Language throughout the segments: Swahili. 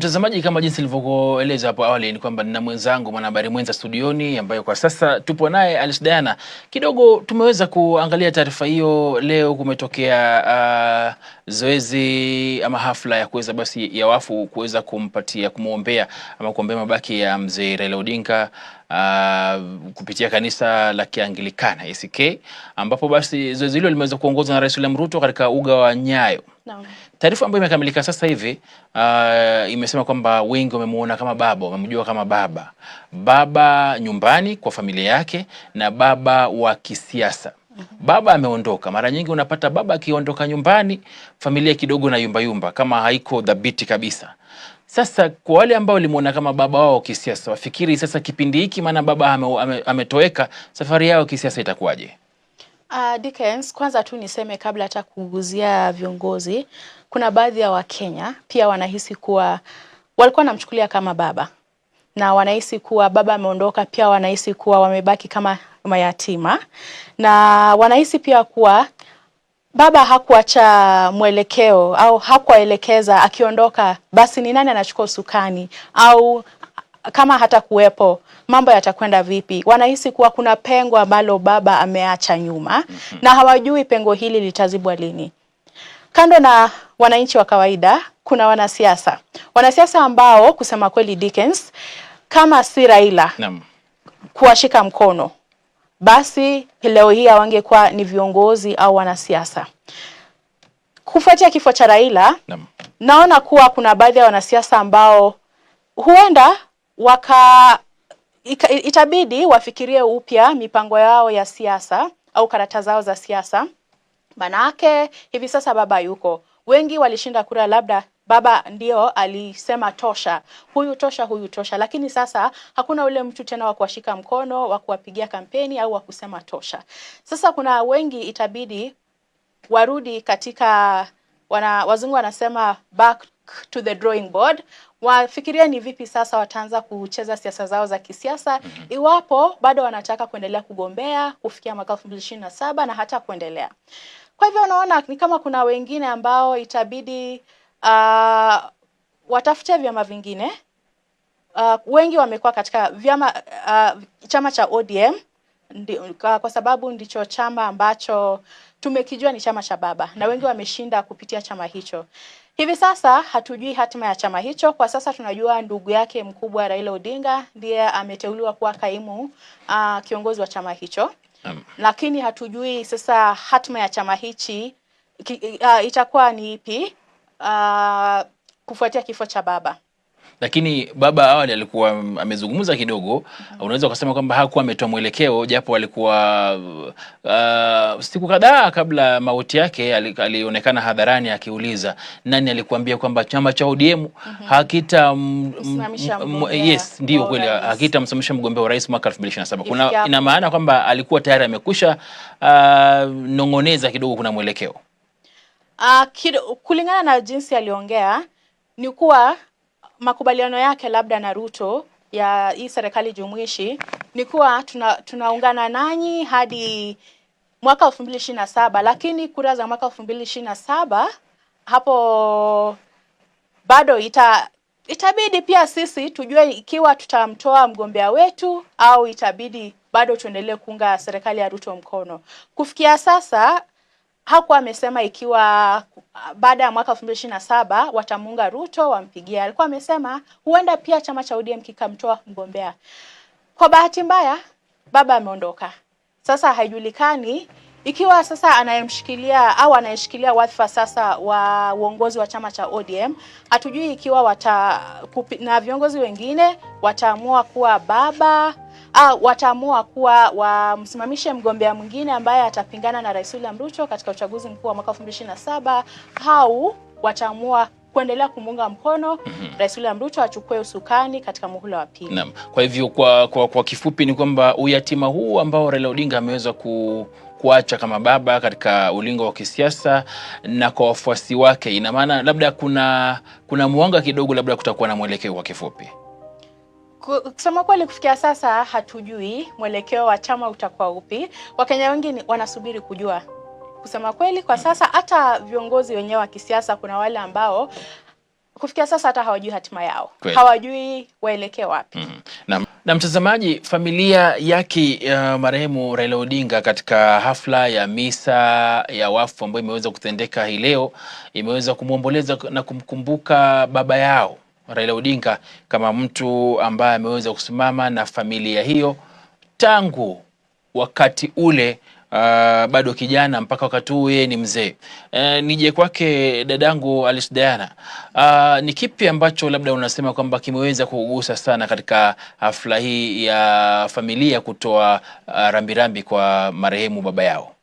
Mtazamaji, kama jinsi nilivyokueleza hapo awali ni kwamba nina mwenzangu mwanahabari mwenza studioni ambayo kwa sasa tupo naye Alice Diana. Kidogo tumeweza kuangalia taarifa hiyo. Leo kumetokea zoezi ama hafla ya kuweza basi ya wafu kuweza kumuombea ama kuombea mabaki ya mzee Raila Odinga kupitia kanisa la Kianglikana ACK, ambapo basi zoezi hilo limeweza kuongozwa na Rais William Ruto katika uga wa Nyayo. Naam. Taarifa ambayo imekamilika sasa hivi imesema kwamba wengi wamemuona kama baba, wamemjua kama baba nyumbani kwa familia yake na baba wa kisiasa. Baba ameondoka. Mara nyingi unapata baba akiondoka nyumbani, familia kidogo na yumba kama haiko dhabiti kabisa. Sasa kwa wale ambao walimuona kama baba wao kisiasa, wafikiri sasa kipindi hiki maana baba ametoweka, safari yao kisiasa itakuwaje? Dickens, kwanza tu niseme kabla hata kuguzia viongozi, kuna baadhi ya Wakenya pia wanahisi kuwa walikuwa wanamchukulia kama baba, na wanahisi kuwa baba ameondoka, pia wanahisi kuwa wamebaki kama mayatima, na wanahisi pia kuwa baba hakuacha mwelekeo au hakuelekeza akiondoka basi ni nani anachukua usukani, au kama hata kuwepo mambo yatakwenda vipi. Wanahisi kuwa kuna pengo ambalo baba ameacha nyuma na hawajui pengo hili litazibwa lini. Kando na wananchi wa kawaida, kuna wanasiasa. Wanasiasa ambao kusema kweli Dickens, kama si Raila kuwashika mkono, basi leo hii hawangekuwa ni viongozi au wanasiasa. Kufuatia kifo cha Raila, naona kuwa kuna baadhi ya wanasiasa ambao huenda itabidi wafikirie upya mipango yao ya siasa au karata zao za siasa. Manake hivi sasa baba yuko. Wengi walishinda kura, labda baba ndio alisema tosha, huyu tosha, lakini sasa hakuna ule mtu tena wa kuwashika mkono, wa kuwapigia kampeni au wa kusema tosha. Sasa kuna wengi itabidi warudi katika wazungu wanasema back to the drawing board. Wafikiria ni vipi sasa wataanza kucheza siasa zao za kisiasa, iwapo bado wanataka kuendelea kugombea kufikia mwaka 2027 na hata kuendelea. Kwa hivyo unaona ni kama kuna wengine ambao itabidi watafute vyama vingine. Wengi wamekuwa katika chama cha ODM kwa sababu ndicho chama ambacho tumekijua ni chama cha baba, na wengi wameshinda kupitia chama hicho. Hivi sasa hatujui hatima ya chama hicho. Kwa sasa tunajua ndugu yake mkubwa Raila Odinga ndiye ameteuliwa kuwa kaimu kiongozi wa chama hicho. Lakini hatujui sasa hatima ya chama hichi itakuwa ni ipi kufuatia kifo cha baba. Lakini baba awali alikuwa amezungumza kidogo, unaweza kusema kwamba hakuwa ametoa mwelekeo, japo alikuwa siku kadhaa kabla mauti yake alionekana hadharani akiuliza nani alikuambia kwamba chama cha ODM yes, ndio kweli, hakitamsimamisha mgombea wa rais mwaka 2027. Ina maana kwamba alikuwa tayari amekusha nongoneza kidogo kuna mwelekeo. Kulingana na jinsi aliongea ni kuwa makubaliano yake labda na Ruto ya hii serikali jumuishi ni kuwa tunaungana nanyi hadi mwaka 2027, lakini kura za mwaka 2027 hapo bado itabidi pia sisi tujue ikiwa tutamtoa mgombea wetu au itabidi bado tuendelee kuunga serikali ya Ruto mkono. Kufikia sasa hakuwa amesema ikiwa baada ya mwaka 2027 watamuunga Ruto wampigia. Alikuwa amesema huenda pia chama cha ODM kikamtoa mgombea. Kwa bahati mbaya baba ameondoka. Sasa haijulikani ikiwa sasa anayemshikilia au anayeshikilia wadhifa sasa wa uongozi wa chama cha ODM, hatujui ikiwa na viongozi wengine wataamua kuwa baba wataamua kuwa wamsimamishe mgombea mwingine ambaye atapingana na Rais William Ruto katika uchaguzi mkuu wa mwaka 2027, au wataamua kuendelea kumunga mkono Rais William Ruto achukue usukani katika muhula wa pili. Naam. Kwa hivyo kwa kifupi ni kwamba uyatima huu ambao Raila Odinga ameweza kuacha kama baba katika ulingo wa kisiasa na kwa wafuasi wake, ina maana labda kuna mwanga kidogo, labda kutakuwa na mwelekeo. Kwa kifupi kusema kweli kufikia sasa hatujui mwelekeo wa chama utakuwa upi. Wakenya wengi wanasubiri kujua. Kusema kweli kwa sasa hata viongozi wenyewe wa kisiasa kuna wale ambao kufikia sasa hata hawajui hatima yao. Kweli. Hawajui waelekee wapi. Na mtazamaji, familia yake marehemu Raila Odinga katika hafla ya misa ya wafu ambayo imeweza kutendeka hii leo imeweza kumwomboleza na kumkumbuka baba yao Raila Odinga kama mtu ambaye ameweza kusimama na familia hiyo tangu wakati ule bado kijana mpaka wakati huu yeye ni mzee. Nije kwake dadangu Alice Diana, ni kipi ambacho labda unasema kwamba kimeweza kugusa sana katika hafla hii ya familia kutoa rambirambi kwa marehemu baba yao?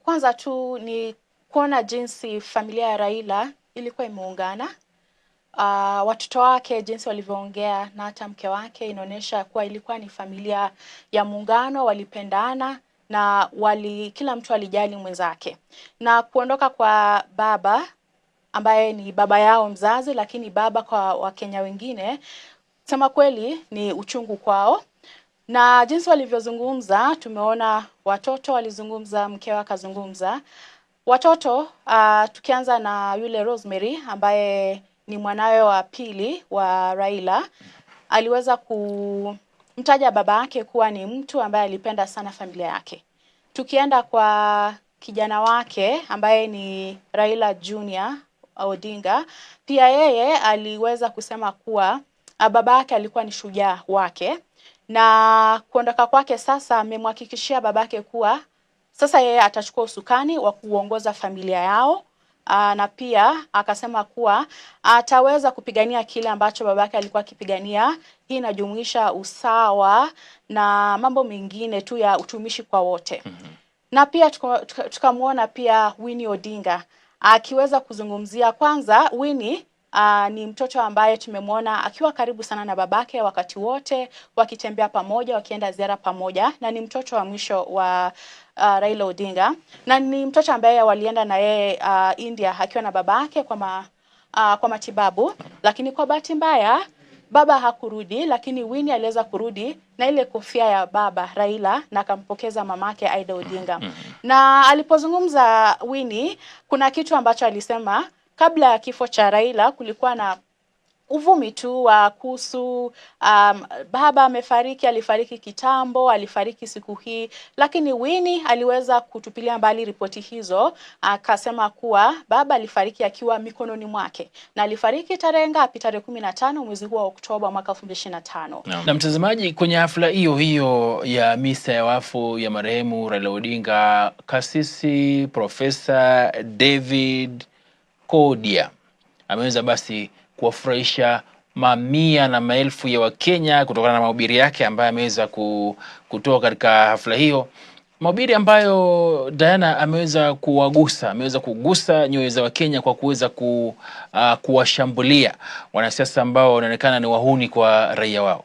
Kwanza tu ni kuona jinsi familia ya Raila ilikuwa imeungana. Watoto wake jinsi walivyoongea na hata mke wake inaonyesha kuwa ilikuwa ni familia ya muungano, walipendana na kila mtu alijali mwenzake. Na kuondoka kwa baba ambaye ni baba yao mzazi, lakini baba kwa Wakenya wengine, sema kweli ni uchungu kwao. Na jinsi walivyozungumza, tumeona watoto walizungumza, mkewe akazungumza. Watoto tukianza na yule Rosemary ambaye ni mwanawe wa pili wa Raila, aliweza kumtaja baba yake kuwa ni mtu ambaye alipenda sana familia yake. Tukienda kwa kijana wake ambaye ni Raila Junior Odinga, pia yeye aliweza kusema kuwa baba yake alikuwa ni shujaa wake, na kuondoka kwake sasa amemhakikishia babake kuwa sasa yeye atachukua usukani wa kuongoza familia yao. Na pia akasema kuwa ataweza kupigania kile ambacho babake alikuwa akipigania. Hii inajumuisha usawa na mambo mengine tu ya utumishi kwa wote. Na pia tukamuona pia Winnie Odinga akiweza kuzungumzia. Kwanza Winnie ni mtoto ambaye tumemwona akiwa karibu sana na babake wakati wote, wakitembea pamoja, wakienda ziara pamoja, na ni mtoto wa mwisho wa Raila Odinga, na ni mtoto ambaye walienda na yeye India akiwa na babake kwa matibabu, lakini kwa bahati mbaya baba hakurudi, lakini Winnie aliweza kurudi na ile kofia ya baba Raila na akampokeza mamake Aida Odinga. Na alipozungumza Winnie, kuna kitu ambacho alisema. Kabla ya kifo cha Raila kulikuwa na uvumi tu wa kuhusu baba amefariki, alifariki kitambo, alifariki siku hii, lakini Winnie aliweza kutupilia mbali ripoti hizo. Akasema kuwa baba alifariki akiwa mikononi mwake, na alifariki tarehe ngapi? Tarehe 15 mwezi huu wa Oktoba mwaka 2025. Na mtazamaji, kwenye hafla hiyo ya misa ya wafu ya marehemu Raila Odinga, kasisi Profesa David Kodia ameweza basi kuwafurahisha mamia na maelfu ya Wakenya kutokana na mahubiri yake ambayo ameweza kutoa katika hafla hiyo, mahubiri ambayo Diana ameweza kugusa nyoyo za Wakenya kwa kuweza kuwashambulia wanasiasa ambao wanaonekana ni wahuni kwa raia wao.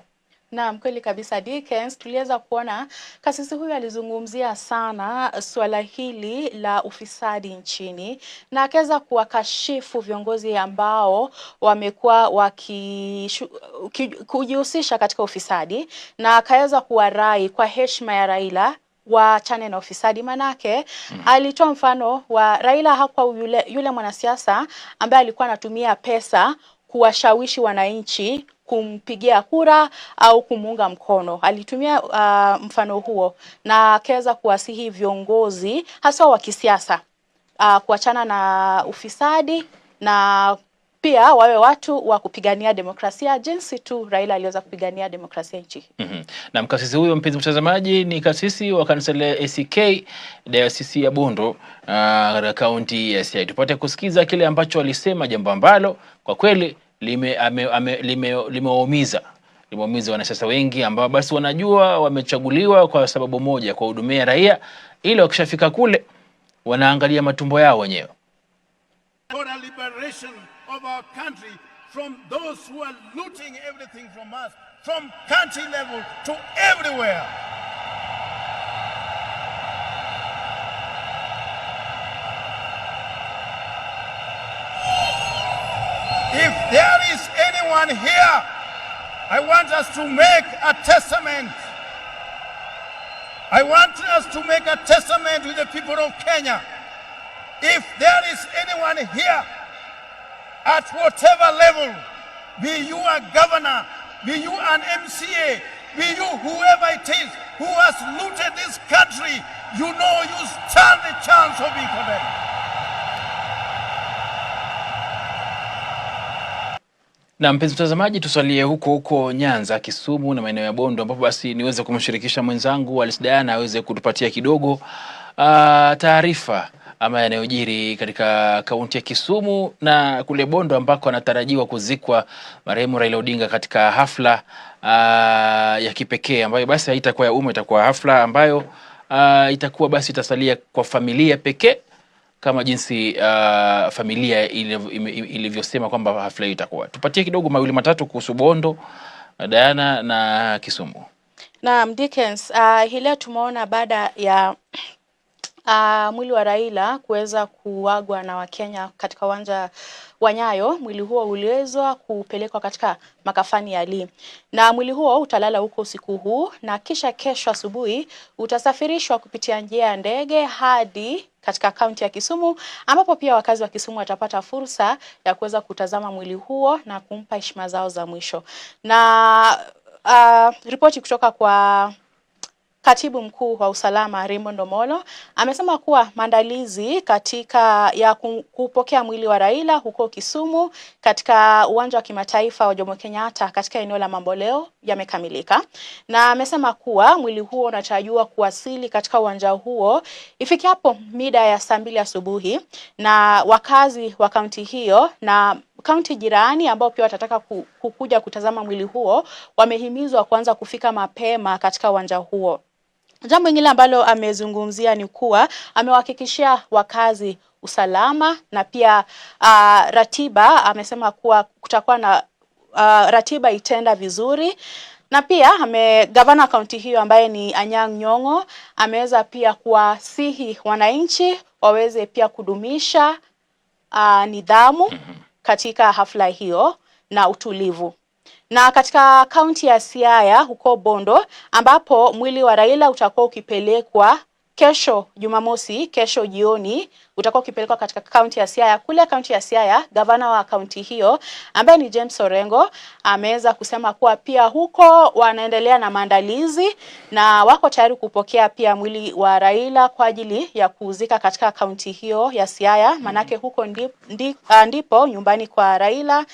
Naam, kweli kabisa Dickens, tuliweza kuona kasisi huyu alizungumzia sana swala hili la ufisadi nchini, na akaweza kuwakashifu viongozi ambao wamekuwa kujihusisha katika ufisadi, na akaweza kuwarai kwa heshima ya Raila waachane na ufisadi. Manake alitoa mfano wa Raila hakuwa yule mwanasiasa ambaye alikuwa anatumia pesa kuwashawishi wananchi kumpigia kura au kumuunga mkono. Alitumia mfano huo, na akaweza kuwasihi viongozi hasa wa kisiasa kuachana na ufisadi na pia wawe watu wa kupigania demokrasia jinsi tu Raila aliweza kupigania demokrasia nchi. Na mkasisi huyo, mpenzi mtazamaji, ni kasisi wa kanisa la ACK Dayosisi ya Bondo katika kaunti ya Siaya. Tupate kusikiza kile ambacho alisema, jambo ambalo kwa kweli limewaumiza wanasiasa wengi ambao basi wanajua wamechaguliwa kwa sababu moja, kwa hudumia raia, ili wakishafika kule wanaangalia matumbo yao wenyewe. For a liberation of our country from those who are looting everything from us, from country level to everywhere. If there is anyone here, I want us to make a testament. I want us to make a testament with the people of Kenya. If there is anyone here, at whatever level, be you a governor, be you an MCA, be you whoever it is who has looted this country, you know you stand a chance of being condemned. Na mpenzi mtazamaji, tusalie huko huko Nyanza, Kisumu na maeneo ya Bondo, ambapo basi niweze kumshirikisha mwenzangu Alice Diana aweze kutupatia kidogo taarifa ama yanayojiri katika kaunti ya Kisumu na kule Bondo, ambako anatarajiwa kuzikwa marehemu Raila Odinga katika hafla ya kipekee ambayo basi haitakuwa ya umma, itakuwa hafla ambayo itakuwa basi itasalia kwa familia pekee, kama jinsi familia ilivyosema kwamba hafla hiyo itakuwa. Tupatie kidogo mawili matatu kuhusu Bondo, Diana, na Kisumu. Naam, Dickens, hii leo tumeona baada ya mwili wa Raila kuweza kuagwa na Wakenya katika uwanja wa Nyayo. Mwili huo uliwezwa kupelekwa katika makafani ya Lee, na mwili huo utalala huko usiku huu, na kisha kesho asubuhi utasafirishwa kupitia njia ya ndege hadi katika kaunti ya Kisumu, ambapo pia wakazi wa Kisumu watapata fursa ya kuweza kutazama mwili huo na kumpa heshima zao za mwisho. Na ripoti kutoka kwa Katibu Mkuu wa Usalama Raymond Omolo amesema kuwa maandalizi katika ya kupokea mwili wa Raila huko Kisumu katika uwanja wa kimataifa wa Jomo Kenyatta katika eneo la Mamboleo yamekamilika, na amesema kuwa mwili huo unatarajiwa kuwasili katika uwanja huo ifikapo mida ya saa 2 asubuhi, na wakazi wa kaunti hiyo na kaunti jirani ambao pia watataka kukuja kutazama mwili huo wamehimizwa kuanza kufika mapema katika uwanja huo. Jambo lingine ambalo amezungumzia ni kuwa amewahakikishia wakazi usalama na pia ratiba. Amesema kuwa kutakuwa na ratiba itenda vizuri, na pia gavana kaunti hiyo ambaye ni Anyang' Nyong'o ameweza pia kuwasihi wananchi waweze pia kudumisha nidhamu katika hafla hiyo na utulivu. Na katika kaunti ya Siaya huko Bondo, ambapo mwili wa Raila utakuwa ukipelekwa kesho Jumamosi, kesho jioni utakuwa ukipelekwa katika kaunti ya Siaya. Kule kaunti ya Siaya, gavana wa kaunti hiyo ambaye ni James Orengo ameweza kusema kuwa pia huko wanaendelea na maandalizi na wako tayari kupokea pia mwili wa Raila kwa ajili ya kuzika katika kaunti hiyo ya Siaya, manake huko ndipo nyumbani kwa Raila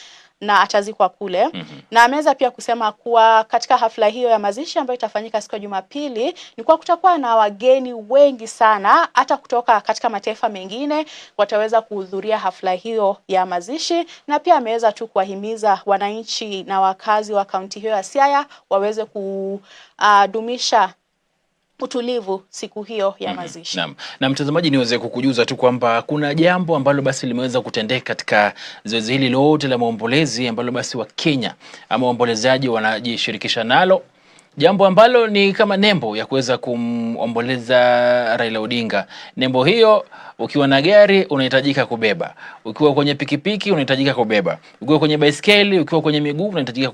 na atazikwa kule. Na ameweza pia kusema kuwa katika hafla hiyo ya mazishi ambayo itafanyika siku ya Jumapili ni kwa kutakuwa na wageni wengi sana hata kutoka katika mataifa mengine wataweza kuhudhuria hafla hiyo ya mazishi, na pia ameweza tu kuwahimiza wananchi na wakazi wa kaunti hiyo ya Siaya waweze kudumisha utulivu siku hiyo ya mazishi. Na mtazamaji, niweze kukujuza tu kwamba kuna jambo ambalo basi limeweza kutendeka katika zoezi hili lote la maombolezi ambalo basi wa Kenya ama waombolezaji wanajishirikisha nalo, jambo ambalo ni kama nembo ya kuweza kumomboleza Raila Odinga. Nembo hiyo, ukiwa na gari unahitajika kubeba, ukiwa kwenye pikipiki unahitajika kubeba, ukiwa kwenye baiskeli, ukiwa kwenye miguu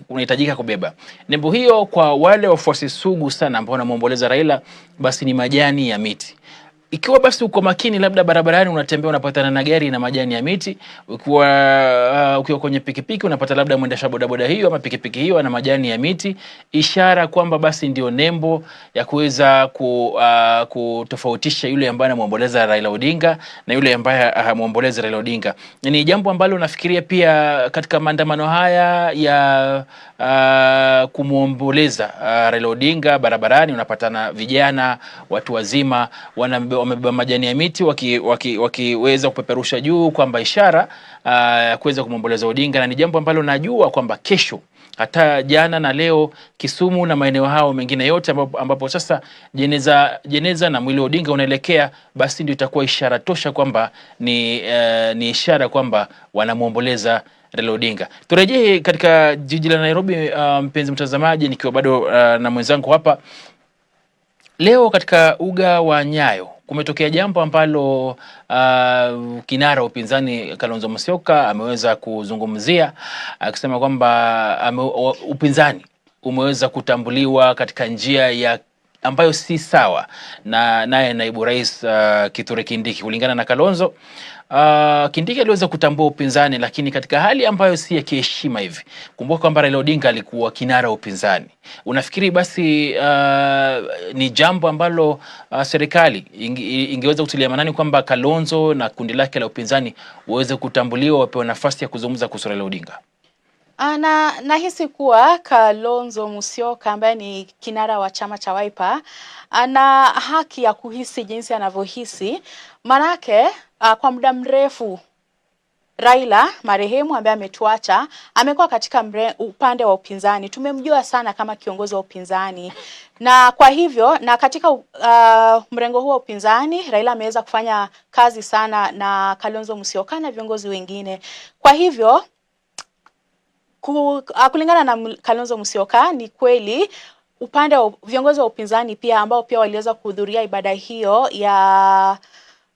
unahitajika kubeba. Nembo hiyo kwa wale wafuasi sugu sana ambao wanamuomboleza Raila basi ni majani ya miti. Ikiwa basi uko makini, labda barabarani unatembea unapatana na gari na majani ya miti, ukiwa kwenye pikipiki unapata labda mwendesha bodaboda hiyo ama pikipiki hiyo na majani ya miti, ishara kwamba basi ndio nembo ya kuweza kutofautisha yule ambaye anamuomboleza Raila Odinga na yule ambaye hamuomboleza Raila Odinga. Ni jambo ambalo nafikiria pia katika maandamano haya ya kumuomboleza Raila Odinga, barabarani unapatana vijana, watu wazima wamebeba majani ya miti wakiweza kupeperusha juu kwamba ishara kuweza kumwomboleza Odinga. Na ni jambo ambalo najua kwamba kesho, hata jana na leo, Kisumu na maeneo hao mengine yote ambapo sasa jeneza na mwili wa Odinga unaelekea, basi ndio itakuwa ishara tosha kwamba ni ishara kwamba wanamuomboleza Raila Odinga. Turejee katika jiji la Nairobi, mpenzi mtazamaji, nikiwa bado na mwenzangu hapa. Leo katika uga wa Nyayo kumetokea jambo ambalo kinara upinzani Kalonzo Musyoka ameweza kuzungumzia, akisema kwamba upinzani umeweza kutambuliwa katika njia ambayo si sawa na naye naibu rais Kithure Kindiki. Kulingana na Kalonzo, Kindiki aliweza kutambua upinzani, lakini katika hali ambayo si ya kiheshima hivi. Kumbuka kwamba Raila Odinga alikuwa kinara upinzani. Unafikiri basi ni jambo ambalo serikali ingeweza kutilia maanani kwamba Kalonzo na kundi lake la upinzani waweze kutambuliwa, wapewe nafasi ya kuzungumza kuhusu Raila Odinga? Nahisi kuwa Kalonzo Musyoka ambaye ni kinara wa chama cha Wiper ana haki ya kuhisi jinsi anavyohisi. Manake kwa muda mrefu Raila marehemu ambaye ametuacha amekuwa katika upande wa upinzani. Tumemjua sana kama kiongozi wa upinzani. Na kwa hivyo na katika mrengo huo wa upinzani Raila ameweza kufanya kazi sana na Kalonzo Musyoka na viongozi wengine. Kwa hivyo kulingana na Kalonzo Musyoka, ni kweli upande wa viongozi wa upinzani pia ambao pia waliweza kuhudhuria ibada hiyo ya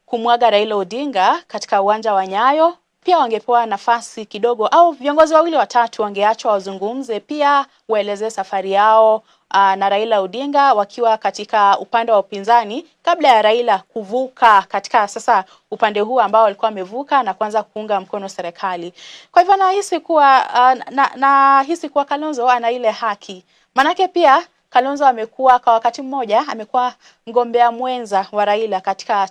kumwaga Raila Odinga katika uwanja wa Nyayo pia wangepewa nafasi kidogo, au viongozi wawili watatu wangeachwa wazungumze pia waeleze safari yao na Raila Odinga wakiwa katika upande wa upinzani kabla ya Raila kuvuka katika sasa upande huu ambao walikuwa wamevuka na kuanza kuunga mkono serikali. Kwa hivyo nahisi kuwa Kalonzo ana ile haki. Manake pia Kalonzo amekuwa kwa wakati mmoja amekuwa mgombea mwenza wa Raila katika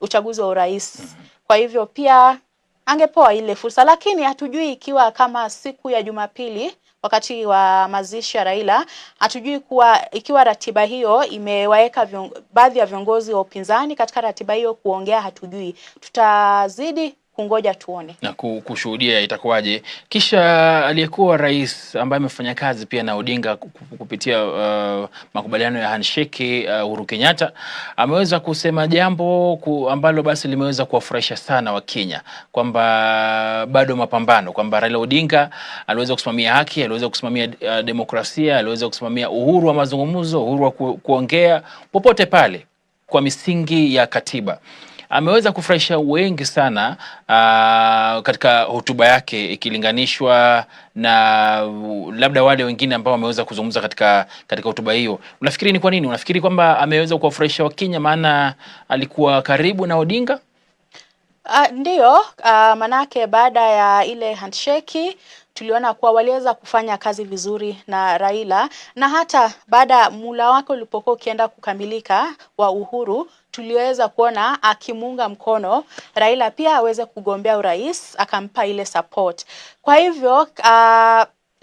uchaguzi wa urais. Kwa hivyo pia angepewa ile fursa, lakini hatujui ikiwa kama siku ya Jumapili wakati wa mazishi ya Raila, hatujui ikiwa ratiba hiyo imewaeka baadhi ya viongozi wa upinzani katika ratiba hiyo kuongea, hatujui. Tutazidi kungoja tuone na kushuhudia itakuwaje. Kisha aliyekuwa rais ambaye amefanya kazi pia na Odinga kupitia makubaliano ya handshake, Uhuru Kenyatta ameweza kusema jambo ambalo basi limeweza kuwafurahisha sana Wakenya, kwamba bado mapambano, kwamba Raila Odinga aliweza kusimamia haki, aliweza kusimamia demokrasia, aliweza kusimamia uhuru wa mazungumzo, uhuru wa kuongea popote pale kwa misingi ya katiba. Ameweza kufurahisha wengi sana katika hotuba yake ikilinganishwa na labda wale wengine ambao wameweza kuzungumza katika hotuba hiyo. Unafikiri ni kwa nini? Unafikiri kwamba ameweza kuwafurahisha Wakenya maana alikuwa karibu na Odinga? Ndiyo, manake baada ya ile handshake tuliona kuwa waliweza kufanya kazi vizuri na Raila, na hata baada mula wake ulipokuwa ukienda kukamilika wa Uhuru, tuliweza kuona akimunga mkono Raila pia aweze kugombea urais, akampa ile support. Kwa hivyo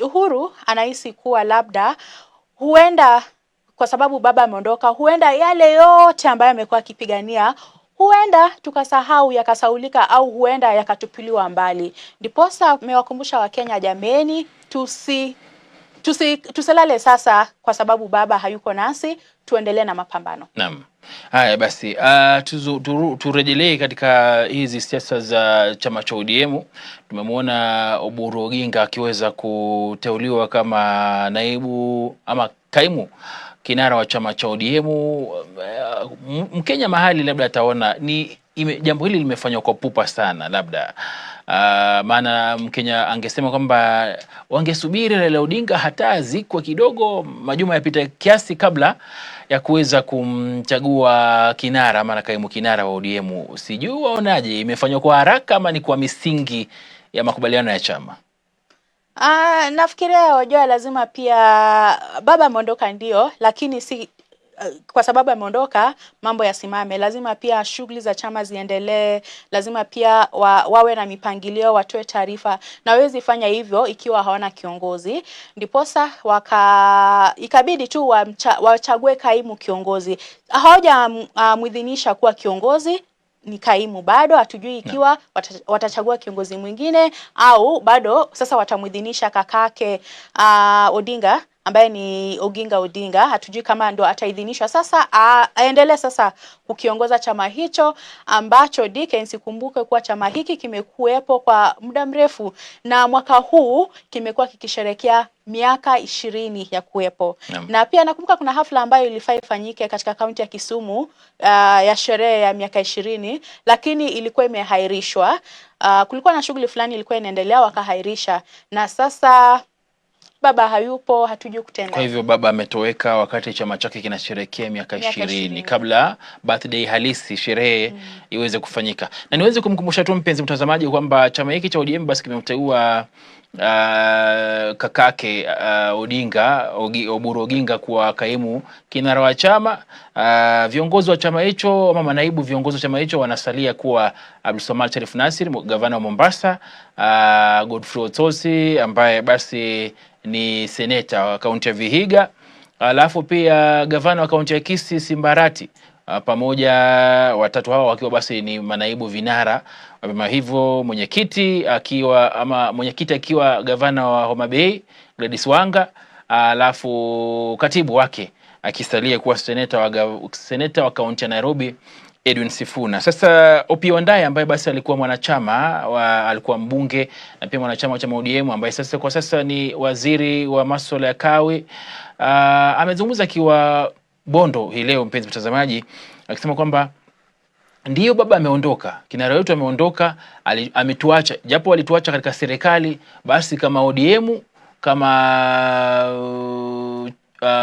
Uhuru anahisi kuwa labda huenda kwa sababu baba ameondoka, huenda yale yote ambayo amekuwa akipigania huenda tukasahau yakasaulika, au huenda yakatupiliwa mbali. Ndiposa mewakumbusha Wakenya, jameni, tusilale sasa kwa sababu baba hayuko nasi, tuendelee na mapambano. Naam. Haya basi, turejelee katika hizi siasa za chama cha ODM. Tumemwona Oburu Oginga akiweza kuteuliwa kama naibu ama kaimu kinara wa chama cha ODM. Mkenya mahali labda ataona ni jambo hili limefanywa kwa pupa sana labda. Maana Mkenya angesema kwamba wangesubiri Raila Odinga hata azikwe kidogo, majuma yapita kiasi kabla ya kuweza kumchagua kinara ama kaimu kinara wa ODM. Sijui waonaje, imefanywa kwa haraka ama ni kwa misingi ya makubaliano ya chama? Nafikiria wajua lazima pia baba ameondoka ndio, lakini si kwa sababu ameondoka mambo yasimame. Lazima pia shughuli za chama ziendelee, lazima pia wawe na mipangilio, watoe taarifa, na hawezi fanya hivyo ikiwa hawana kiongozi. Ndiposa ikabidi tu wachague kaimu kiongozi. Hawaja muidhinisha kuwa kiongozi, ni kaimu. Bado hatujui ikiwa watachagua kiongozi mwingine au bado sasa watamuidhinisha kakake Odinga ambaye ni Oginga Odinga. Hatujui kama ndo ataidhinishwa sasa aendelee sasa kukiongoza chama hicho ambacho DK, kumbuke kuwa chama hiki kimekuwepo kwa muda mrefu na mwaka huu kimekuwa kikisherehekea miaka 20 ya kuwepo. Na pia nakumbuka kuna hafla ambayo ilifaa ifanyike katika kaunti ya Kisumu ya sherehe ya miaka 20, lakini ilikuwa imehairishwa. Kulikuwa na shughuli fulani ilikuwa inaendelea, wakahairisha, na sasa baba hayupo, hatujui kutenda. Kwa hivyo baba ametoweka wakati chama chake kinasherehekea miaka 20 kabla birthday halisi, sherehe iweze kufanyika. Na niweze kumkumbusha tu mpenzi mtazamaji kwamba chama hiki cha ODM basi kimemteua kakake Odinga, Oburu Oginga, kuwa kaimu kinara wa chama. Viongozi wa chama hicho ama manaibu viongozi wa chama hicho wanasalia kuwa Abdulswamad Sharif Nassir, gavana wa Mombasa, Godfrey Otosi ambaye basi ni seneta wa kaunti ya Vihiga, alafu pia gavana wa kaunti ya Kisii Simbarati, pamoja watatu hao wakiwa basi ni manaibu vinara. Kama hivyo mwenyekiti akiwa gavana wa Homa Bay Gladys Wanga, alafu katibu wake akisalia kuwa seneta wa kaunti ya Nairobi Edwin Sifuna. Sasa Opiyo Wandayi ambaye basi alikuwa mwanachama alikuwa mbunge na pia mwanachama wa chama ODM ambaye kwa sasa ni waziri wa masuala ya kawi, amezungumza akiwa Bondo hii leo, mpenzi mtazamaji, akisema kwamba ndiyo baba ameondoka, kinara wetu ameondoka, ametuacha, japo walituacha katika serikali, basi kama ODM, kama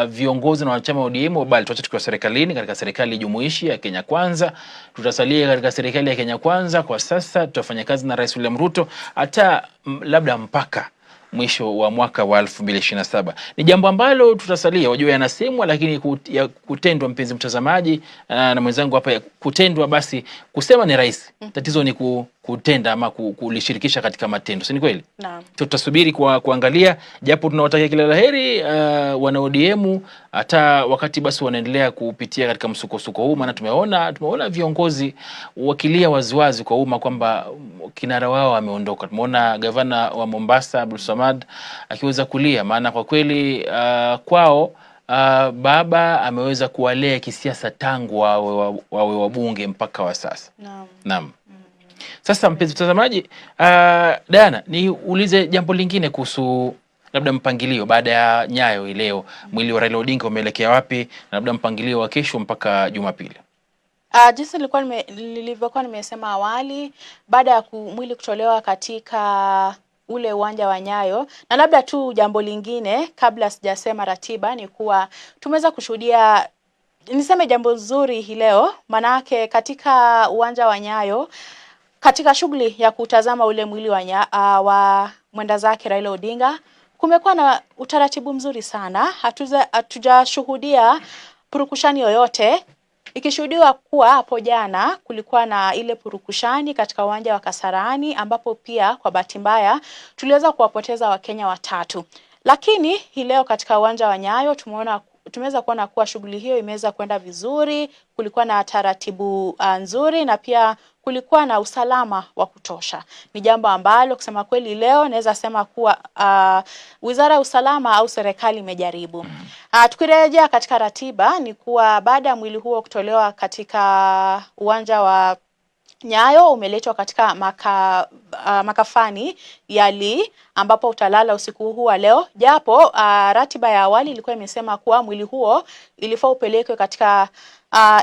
viongozi na wanachama wa ODM bali tuache tukiwa serikalini, katika serikali jumuishi ya Kenya Kwanza, tutasalia katika serikali ya Kenya Kwanza. Kwa sasa tutafanya kazi na Rais William Ruto hata labda mpaka mwisho wa mwaka wa 2027. Ni jambo ambalo tutasalia, wajua yanasemwa, lakini kutendwa, mpenzi mtazamaji na mwenzangu hapa, kutendwa basi kusema ni rahisi. Tatizo ni kutenda ama kulishirikisha katika matendo, si ni kweli? Naam. Tutasubiri kuangalia, japo tunawatakia kila laheri wana ODM, hata wakati basi wanaendelea kupitia katika msukosuko huu, maana tumeona viongozi wakilia waziwazi kwa umma kwamba kinara wao ameondoka. Tumeona gavana wa Mombasa Abdulswamad akiweza kulia, maana kwa kweli kwao baba ameweza kuwalea kisiasa tangu wawe wabunge mpaka wa sasa. Naam. Sasa mpenzi mtazamaji, Diana, niulize jambo lingine kuhusu labda mpangilio baada ya Nyayo leo, mwili wa Raila Odinga umeelekea wapi, na labda mpangilio wa kesho mpaka Jumapili? Jinsi nilivyokuwa nimesema awali, baada ya mwili kutolewa katika ule uwanja wa Nyayo, na labda tu jambo lingine kabla sijasema ratiba, ni kuwa tumeweza kushuhudia, niseme jambo zuri hii leo, manake katika uwanja wa Nyayo, katika shughuli ya kutazama ule mwili wa mwenda zake Raila Odinga, kumekuwa na utaratibu mzuri sana. Hatujashuhudia purukushani yoyote, ikishuhudiwa kuwa hapo jana kulikuwa na ile purukushani katika uwanja wa Kasarani, ambapo pia kwa bahati mbaya tuliweza kuwapoteza Wakenya 3. Lakini hii leo katika uwanja wa Nyayo tumeweza kuona kuwa shughuli hiyo imeweza kwenda vizuri, kulikuwa na taratibu nzuri, na pia kulikuwa na usalama wa kutosha. Ni jambo ambalo kusema kweli leo naweza sema kuwa Wizara ya Usalama au serikali imejaribu. Tukirejea katika ratiba, ni kuwa baada ya mwili huo kutolewa katika uwanja wa Nyayo, umeletwa katika makafani ya Lee, ambapo utalala usiku huu wa leo, japo ratiba ya awali ilikuwa imesema kuwa mwili huo ilifaa upelekwe katika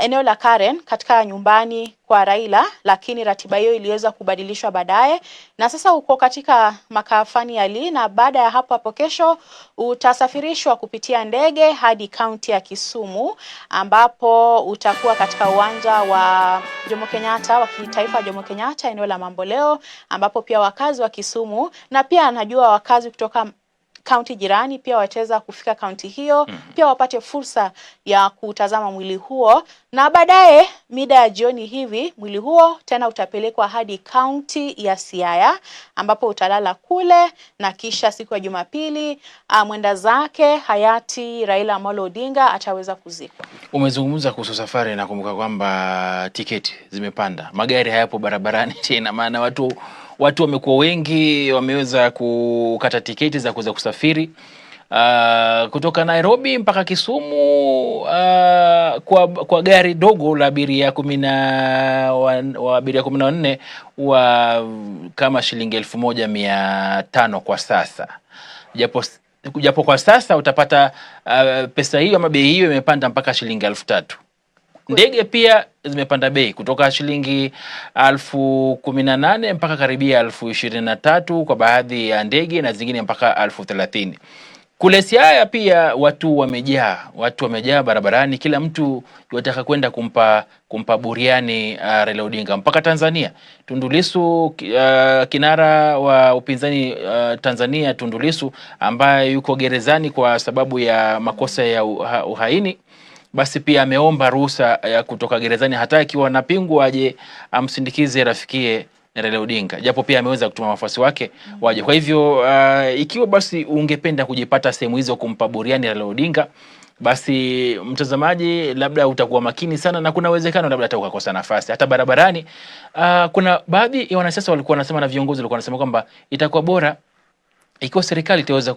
eneo la Karen katika nyumbani kwa Raila, lakini ratiba hiyo iliweza kubadilishwa baadaye, na sasa uko katika makafani ya Lee, na baada ya hapo kesho utasafirishwa kupitia ndege hadi kaunti ya Kisumu, ambapo utakuwa katika uwanja wa Jomo Kenyatta wa kitaifa Jomo Kenyatta, eneo la Mamboleo, ambapo pia wakazi wa Kisumu na pia najua wakazi kutoka kaunti jirani pia wataweza kufika kaunti hiyo, pia wapate fursa ya kutazama mwili huo, na baadaye mida ya jioni hivi mwili huo tena utapelekwa hadi kaunti ya Siaya, ambapo utalala kule, na kisha siku ya Jumapili mwenda zake hayati Raila Amolo Odinga ataweza kuzikwa. Umezungumza kuhusu safari, na kumbuka kwamba tiketi zimepanda, magari hayapo barabarani tena, maana watu wamekuwa wengi, wameweza kukata tiketi za kuweza kusafiri kutoka Nairobi mpaka Kisumu kwa gari dogo la abiria 14 wa kama shilingi 1,500 kwa sasa. Japo kwa sasa utapata pesa hiyo ama bei hiyo imepanda mpaka shilingi 3,000. Ndege pia zimepanda bei kutoka shilingi 18,000 mpaka karibia 23,000 kwa baadhi ya ndege, na zingine mpaka 30,000. Kule Siaya pia watu wamejaa barabarani, kila mtu yataka kwenda kumpa buriani Raila Odinga mpaka Tanzania. Tundu Lissu, kinara wa upinzani Tanzania, Tundu Lissu ambaye yuko gerezani kwa sababu ya makosa ya uhaini, basi pia ameomba ruhusa ya kutoka gerezani hata akiwa anapingwa aje amsindikize rafikie Raila Odinga, japo pia ameweza kutuma wafuasi wake waje. Kwa hivyo ikiwa basi ungependa kujipata sehemu hizo kumpa buriani Raila Odinga, basi mtazamaji, labda utakuwa makini sana, na kuna uwezekano labda hata ukakosa nafasi. Hata barabarani kuna baadhi ya wanasiasa walikuwa wanasema na viongozi walikuwa wanasema kwamba itakuwa bora ikiwa serikali itaweza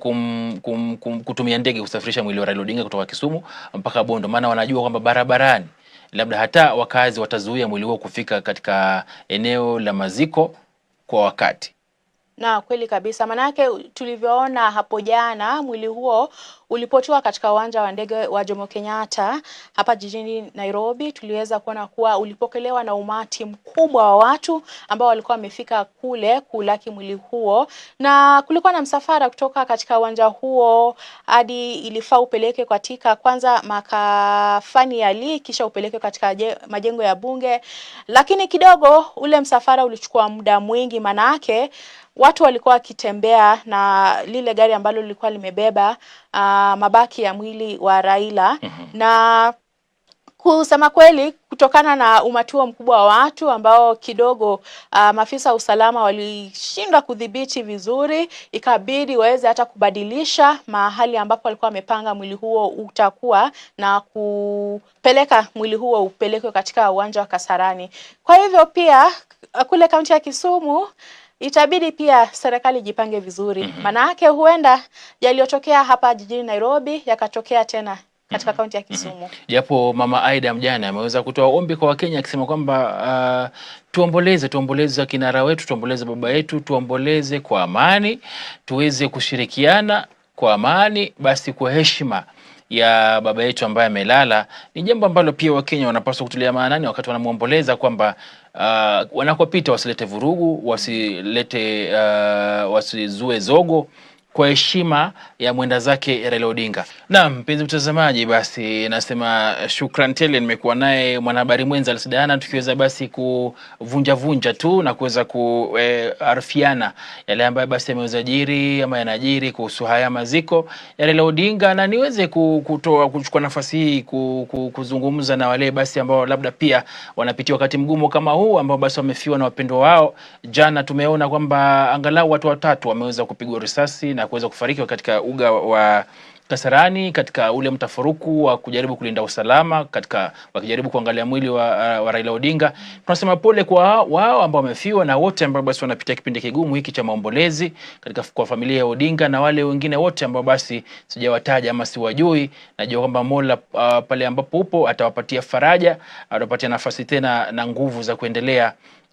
kutumia ndege kusafirisha mwili wa Raila Odinga kutoka Kisumu mpaka Bondo, maana wanajua kwamba barabarani labda hata wakazi watazuia mwili huo kufika katika eneo la maziko kwa wakati. Na kweli kabisa, manake tulivyoona hapo jana mwili huo ulipotua katika uwanja wa ndege wa Jomo Kenyatta hapa jijini Nairobi, tuliweza kuona kuwa ulipokelewa na umati mkubwa wa watu ambao walikuwa wamefika kule kulaki mwili huo, na kulikuwa na msafara kutoka katika uwanja huo hadi ilifaa upeleke katika kwanza makafani ya Lee, kisha upeleke katika majengo ya bunge, lakini kidogo ule msafara ulichukua muda mwingi, manake watu walikuwa wakitembea na lile gari ambalo lilikuwa limebeba mabaki ya mwili wa Raila. Na kusema kweli, kutokana na umati mkubwa wa watu ambao kidogo maafisa usalama walishindwa kudhibiti vizuri, ikabidi waweze hata kubadilisha mahali ambapo walikuwa wamepanga mwili huo utakuwa, na kupeleka mwili huo upelekwe katika uwanja wa Kasarani. Kwa hivyo pia kule kaunti ya Kisumu itabidi pia serikali jipange vizuri. Manake huenda yaliyotokea hapa jijini Nairobi yakatokea tena katika kaunti ya Kisumu. Japo Mama Aida mjana ameweza kutoa ombi kwa Wakenya akisema kwamba tuomboleze kinara wetu, tuomboleze baba yetu, tuomboleze kwa amani, tuweze kushirikiana kwa amani, basi kwa heshima ya baba yetu ambaye amelala. Ni jambo ambalo pia Wakenya wanapaswa kutilia maanani wakati wanamuomboleza, kwamba wanakopita wasilete vurugu, wasizue zogo, kwa heshima ya mwenda zake Raila Odinga. Naam, mpenzi mtazamaji, basi nasema shukran tele. Nimekuwa naye mwanahabari mwenza Alice Diana, tukiweza basi kuvunja tu na kuweza kuarifiana yale ambayo basi yameweza jiri ama yanajiri kuhusu haya maziko ya Raila Odinga, na niweze kuchukua nafasi hii kuzungumza na wale basi ambao labda pia wanapitia wakati mgumu kama huu, ambao basi wamefiwa na wapendwa wao. Jana tumeona kwamba angalau watu 3 wameweza kupigwa risasi na kuweza kufariki katika uga wa Kasarani, katika ule mtafaruku wa kujaribu kulinda usalama, katika wakijaribu kuangalia mwili wa Raila Odinga. Tunasema pole kwa wao ambao wamefiwa na wote ambao basi wanapitia kipindi kigumu hiki cha maombolezi kwa familia ya Odinga, na wale wengine wote ambao basi sijawataja ama siwajui. Najua kwamba Mola pale ambapo upo atawapatia faraja, atawapatia nafasi tena na nguvu za kuendelea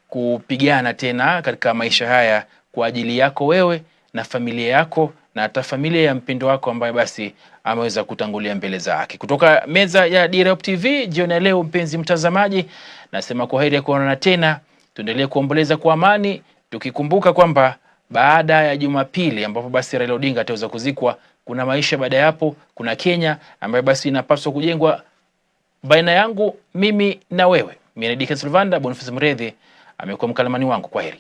kupigana tena katika maisha haya kwa ajili yako wewe na familia yako na hata familia ya mpendo wako ambaye basi ameweza kutangulia mbele zake. Kutoka meza ya Dira TV jioni leo, mpenzi mtazamaji, nasema kwaheri ya kuonana tena. Tuendelee kuomboleza kwa amani, tukikumbuka kwamba baada ya Jumapili ambapo basi Raila Odinga ataweza kuzikwa, kuna maisha baada ya hapo, kuna Kenya ambayo basi inapaswa kujengwa baina yangu mimi na wewe. Mimi ni Dickens Luvanda, Boniface Mredhi amekuwa mkalamani wangu. Kwaheri.